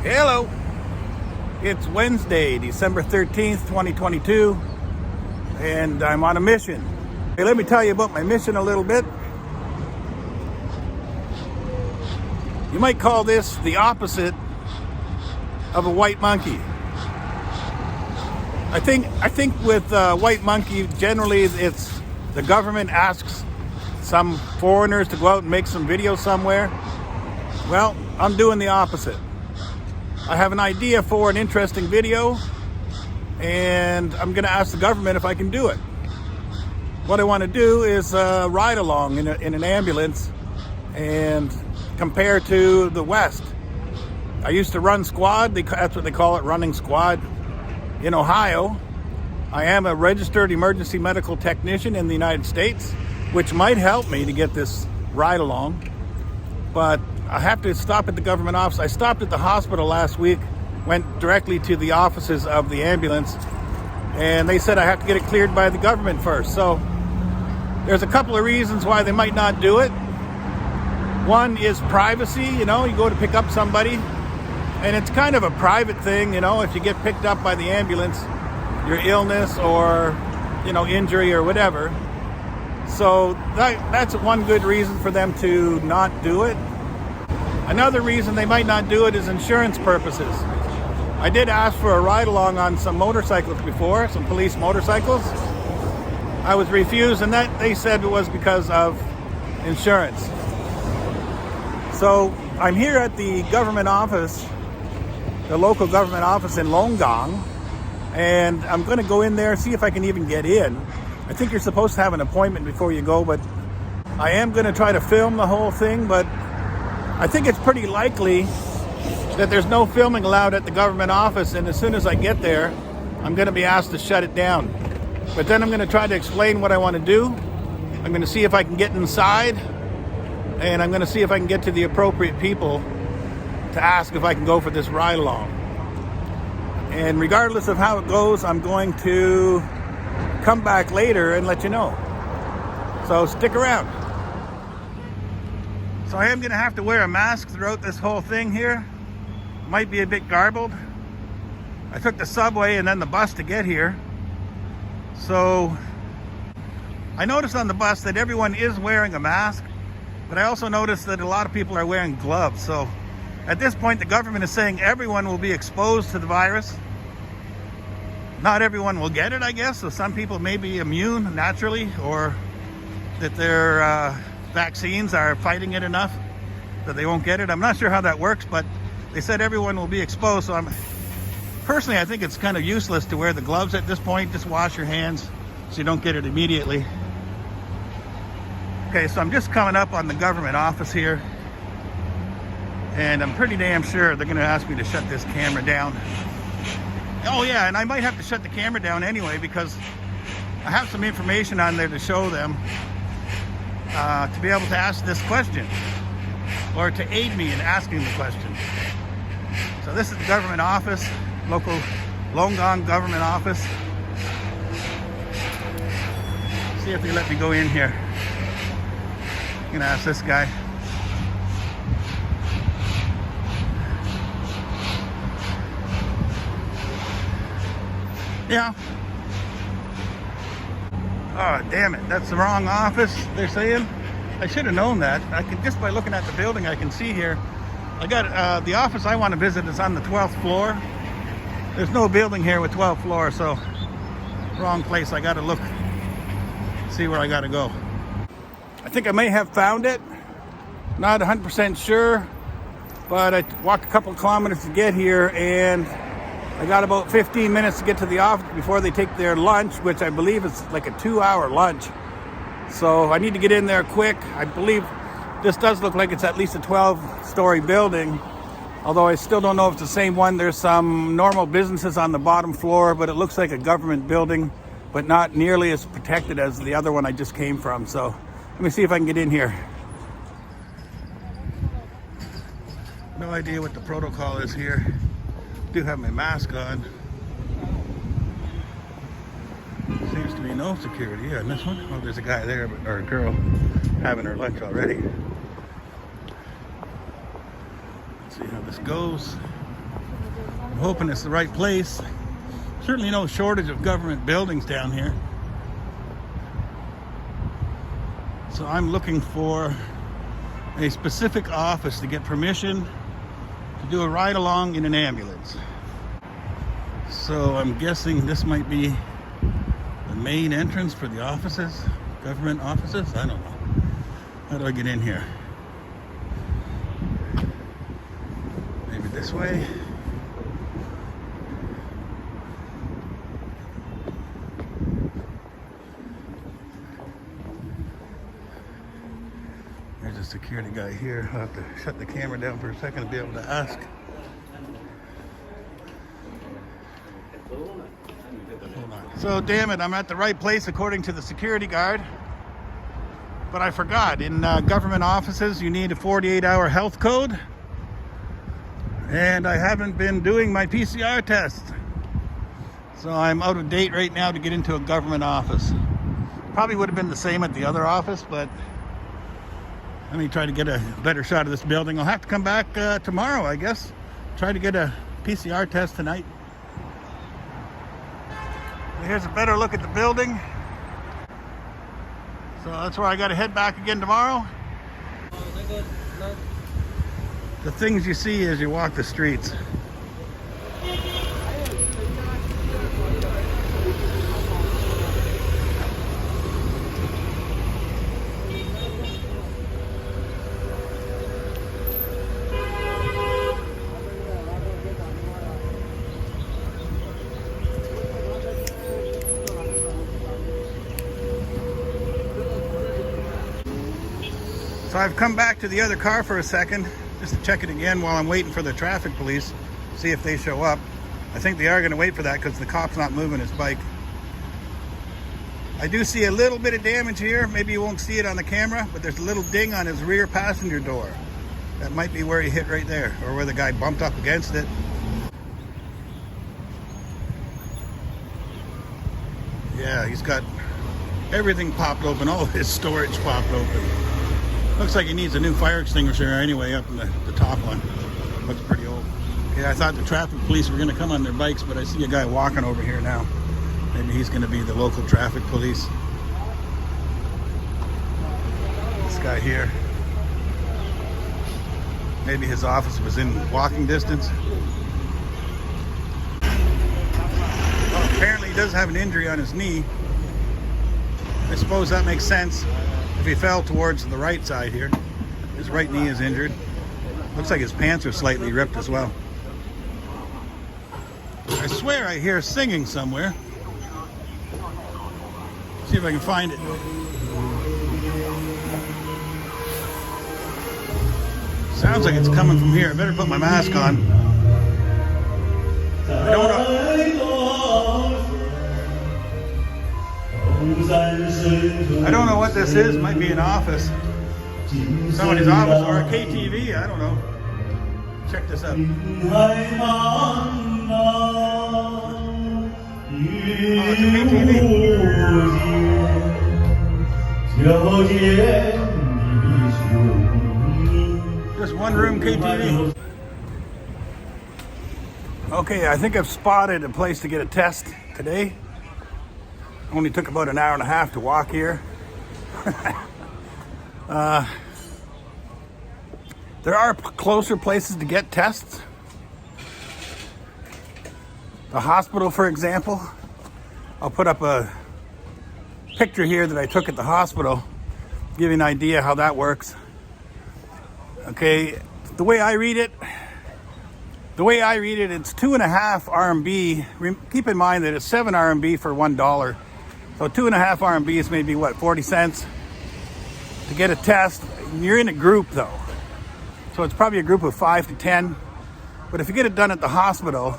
Hello, it's Wednesday, December 13th, 2022, and I'm on a mission. Hey, let me tell you about my mission a little bit. You might call this the opposite of a white monkey. I think with white monkey, generally it's the government asks some foreigners to go out and make some videos somewhere. Well, I'm doing the opposite. I have an idea for an interesting video, and I'm going to ask the government if I can do it. What I want to do is ride along in an ambulance and compare to the West. I used to run squad, that's what they call it, running squad, in Ohio. I am a registered emergency medical technician in the United States, which might help me to get this ride along. But I have to stop at the government office. I stopped at the hospital last week, went directly to the offices of the ambulance, and they said I have to get it cleared by the government first. So there's a couple of reasons why they might not do it. One is privacy. You go to pick up somebody, and it's kind of a private thing. If you get picked up by the ambulance, your illness or, injury or whatever. So that's one good reason for them to not do it. Another reason they might not do it is insurance purposes. I did ask for a ride along on some motorcycles before, some police motorcycles. I was refused, and that they said it was because of insurance. So I'm here at the government office, the local government office in Longgang, and I'm going to go in there, see if I can even get in. I think you're supposed to have an appointment before you go, but I am going to try to film the whole thing, but I think it's pretty likely that there's no filming allowed at the government office, and as soon as I get there, I'm going to be asked to shut it down. But then I'm going to try to explain what I want to do. I'm going to see if I can get inside, and I'm going to see if I can get to the appropriate people to ask if I can go for this ride along. And regardless of how it goes, I'm going to come back later and let you know. So stick around. So I am going to have to wear a mask throughout this whole thing here. Might be a bit garbled. I took the subway and then the bus to get here. So I noticed on the bus that everyone is wearing a mask, but I also noticed that a lot of people are wearing gloves. So at this point, the government is saying everyone will be exposed to the virus. Not everyone will get it, I guess. So some people may be immune naturally, or that their vaccines are fighting it enough that they won't get it. I'm not sure how that works, but they said everyone will be exposed. So personally, I think it's kind of useless to wear the gloves at this point. Just wash your hands so you don't get it immediately. Okay, so I'm just coming up on the government office here, and I'm pretty damn sure they're going to ask me to shut this camera down. Oh yeah, and I might have to shut the camera down anyway, because I have some information on there to show them to be able to ask this question, or to aid me in asking the question. So this is the government office, local Longgang government office. See if they let me go in here. I'm gonna ask this guy. Yeah. Oh, damn it. That's the wrong office, they're saying. I should have known that. I could, just by looking at the building, I can see here. I got the office I want to visit is on the 12th floor. There's no building here with 12th floor, so wrong place. I got to look, see where I got to go. I think I may have found it. Not 100% sure, but I walked a couple kilometers to get here, and I got about 15 minutes to get to the office before they take their lunch, which I believe is like a 2-hour lunch. So I need to get in there quick. I believe this does look like it's at least a 12-story building, although I still don't know if it's the same one. There's some normal businesses on the bottom floor, but it looks like a government building, but not nearly as protected as the other one I just came from. So let me see if I can get in here. No idea what the protocol is here. Do have my mask on. Seems to be no security. Yeah, in this one. Oh, there's a guy there, or a girl, having her lunch already. Let's see how this goes. I'm hoping it's the right place. Certainly no shortage of government buildings down here. So I'm looking for a specific office to get permission to do a ride along in an ambulance. So I'm guessing this might be the main entrance for the offices, government offices. I don't know. How do I get in here? Maybe this way. There's a security guy here. I'll have to shut the camera down for a second to be able to ask. Hold on. So, damn it, I'm at the right place according to the security guard. But I forgot, in government offices, you need a 48-hour health code. And I haven't been doing my PCR test. So I'm out of date right now to get into a government office. Probably would have been the same at the other office, but let me try to get a better shot of this building. I'll have to come back tomorrow, I guess. Try to get a PCR test tonight. Here's a better look at the building. So that's where I got to head back again tomorrow. The things you see as you walk the streets. So I've come back to the other car for a second just to check it again while I'm waiting for the traffic police, see if they show up. I think they are going to wait for that because the cop's not moving his bike. I do see a little bit of damage here. Maybe you won't see it on the camera, but there's a little ding on his rear passenger door. That might be where he hit right there, or where the guy bumped up against it. Yeah, he's got everything popped open, all of his storage popped open. Looks like he needs a new fire extinguisher anyway up in the top one. Looks pretty old. Yeah, I thought the traffic police were going to come on their bikes, but I see a guy walking over here now. Maybe he's going to be the local traffic police. This guy here. Maybe his office was in walking distance. Well, apparently he does have an injury on his knee. I suppose that makes sense. If he fell towards the right side here, his right knee is injured. Looks like his pants are slightly ripped as well. I swear I hear singing somewhere. See if I can find it. Sounds like it's coming from here. I better put my mask on. I don't know. I don't know what this is. Might be an office. Somebody's office or a KTV. I don't know. Check this out. Oh, it's a KTV. Just one room KTV. Okay, I think I've spotted a place to get a test today. Only took about an hour and a half to walk here. There are closer places to get tests. The hospital, for example. I'll put up a picture here that I took at the hospital, give you an idea how that works. Okay, the way I read it, it's 2.5 RMB. Keep in mind that it's 7 RMB for $1. So 2.5 RMB is maybe what, 40 cents to get a test. You're in a group though. So it's probably a group of 5 to 10. But if you get it done at the hospital,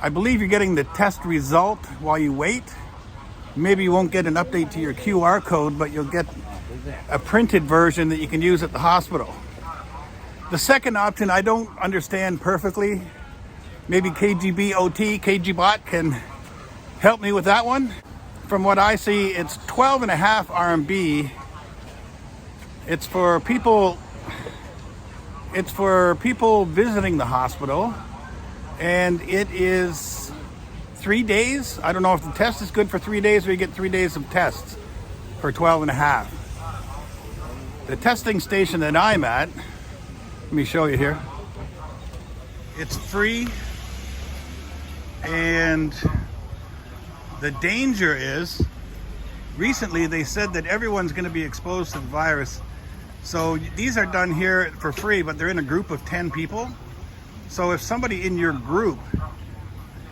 I believe you're getting the test result while you wait. Maybe you won't get an update to your QR code, but you'll get a printed version that you can use at the hospital. The second option, I don't understand perfectly. Maybe KGBot can help me with that one. From what I see, it's 12.5 RMB. It's for people visiting the hospital. and it is 3 days. I don't know if the test is good for 3 days or you get 3 days of tests for 12 and a half. The testing station that I'm at, let me show you here. It's free, and the danger is, recently they said that everyone's going to be exposed to the virus. So these are done here for free, but they're in a group of 10 people. So if somebody in your group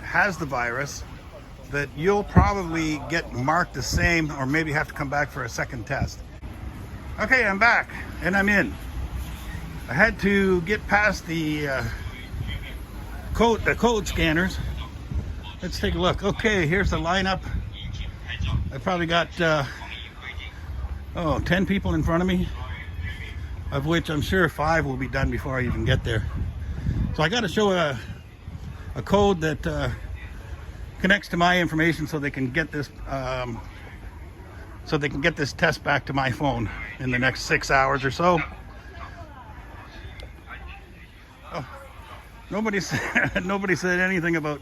has the virus, that you'll probably get marked the same, or maybe have to come back for a second test. Okay, I'm back and I'm in. I had to get past the code scanners. Let's take a look. Okay, here's the lineup. I probably got 10 people in front of me, of which I'm sure 5 will be done before I even get there. So I got to show a code that connects to my information, so they can get this test back to my phone in the next 6 hours or so. Oh, nobody said anything about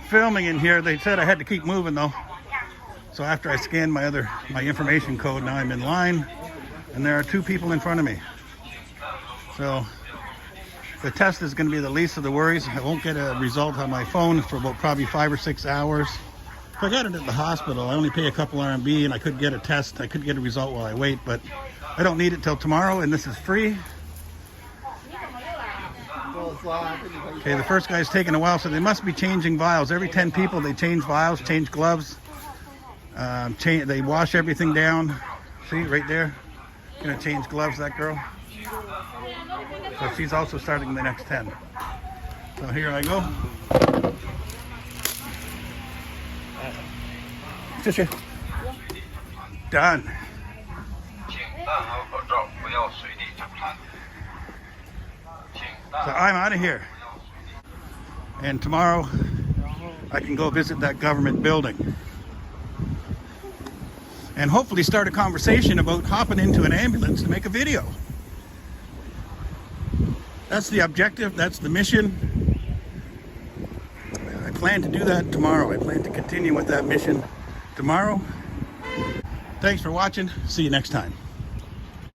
filming in here. They said I had to keep moving though. So after I scanned my information code, now I'm in line, and there are 2 people in front of me. So the test is going to be the least of the worries. I won't get a result on my phone for about probably 5 or 6 hours. If I got it at the hospital, I only pay a couple RMB, and I could get a test. I could get a result while I wait, but I don't need it till tomorrow, and this is free. Okay, the first guy's taking a while, so they must be changing vials. Every 10 people, they change vials, change gloves. They wash everything down. See, right there. Gonna change gloves, that girl. So she's also starting the next 10. So here I go. Sister. Done. So I'm out of here. And tomorrow I can go visit that government building. And hopefully start a conversation about hopping into an ambulance to make a video. That's the objective, that's the mission. I plan to do that tomorrow. I plan to continue with that mission tomorrow. Thanks for watching. See you next time.